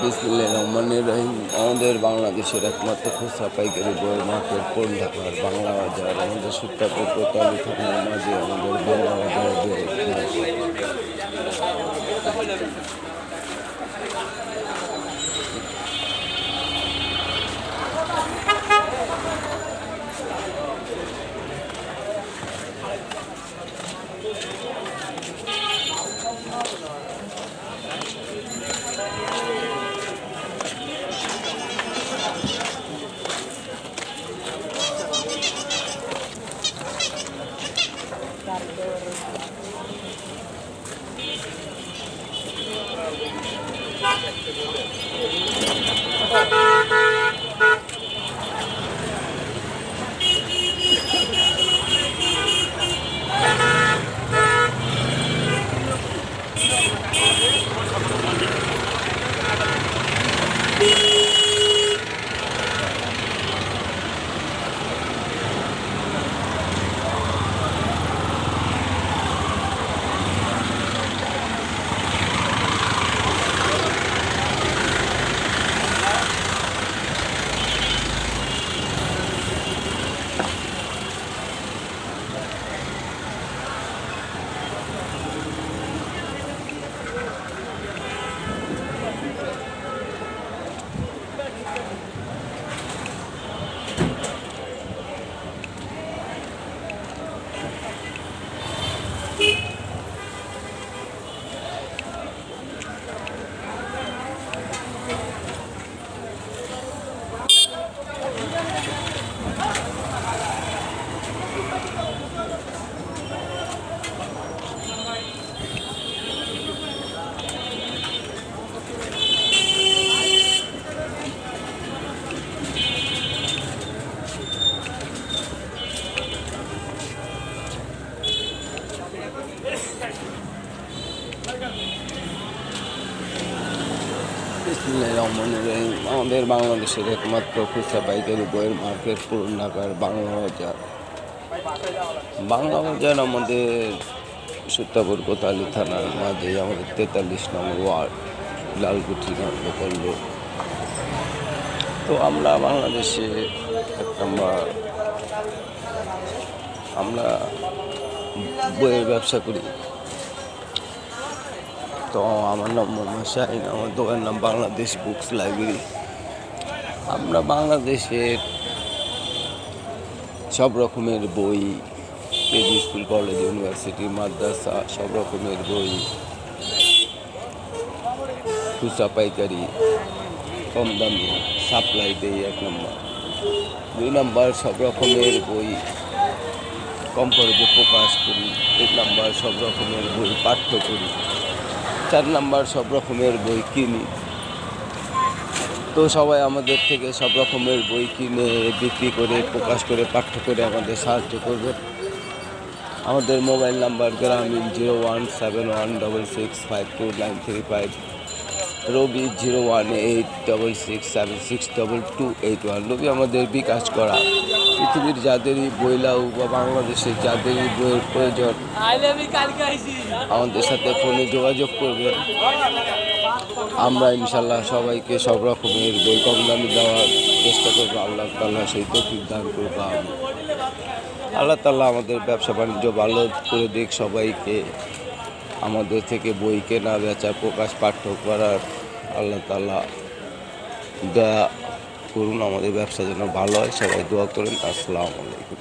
বিসমিল্লাহির রহমানির রহিম। আমাদের বাংলাদেশের একমাত্র খুচরা পাইকারি বইয়ের মার্কেট পুরান ঢাকার বাংলা বাজার, আমাদের সীতাপুর কোতোয়ালি থানার মাঝে আমাদের বাংলা বাজার বিসমিল্লাহির রহমানির রহিম। আমাদের বাংলাদেশের একমাত্র খুচরা পাইকারি বইয়ের মার্কেট পুরান ঢাকার বাংলা বাজার। বাংলা বাজার আমাদের সীতাপুর কোতোয়ালি থানার মাঝে, আমাদের 43 নম্বর ওয়ার্ড, লালকুঠি নামে পড়ল। তো আমরা বাংলাদেশে এক নম্বর আমরা বইয়ের ব্যবসা করি। তো আমার নাম মোহাম্মদ শাহিন, আমার দোকানের নাম বাংলাদেশ বুকস লাইব্রেরি। আমরা বাংলাদেশের সব রকমের বই, কেজি, স্কুল, কলেজ, ইউনিভার্সিটি, মাদ্রাসা, সব রকমের বই খুচরা পাইকারি কম দামে সাপ্লাই দেই এক নম্বর। 2 নম্বর, সব রকমের বই কম খরচে প্রকাশ করি। 3 নম্বর, সব রকমের বই পাঠ্য করি। 4 নম্বর, সব রকমের বই কিনি। তো সবাই আমাদের থেকে সব রকমের বই কিনে বিক্রি করে, প্রকাশ করে, পাঠ্য করে আমাদের সাহায্য করবে। আমাদের মোবাইল নাম্বার গ্রামীণ 0171665295, রবি 0186676281। রবি আমাদের বিকাশ করা। পৃথিবীর যাদেরই বই লাগু বা বাংলাদেশের যাদেরই বইয়ের প্রয়োজন আমাদের সাথে ফোনে যোগাযোগ করবে। আমরা ইনশাল্লাহ সবাইকে সব রকমের বই কম দামে দেওয়ার চেষ্টা করবো। আল্লাহ তাআলা সেই তৌফিক দান করবো। আল্লাহ তাআলা আমাদের ব্যবসা বাণিজ্য ভালো করে দিক। সবাইকে আমাদের থেকে বই কেনা, বেচা, প্রকাশ, পাঠ্য করার আল্লাহ তাআলা দয়া করুন। আমাদের ব্যবসা যেন ভালো হয়, সবাই দোয়া করেন। আসসালামু আলাইকুম।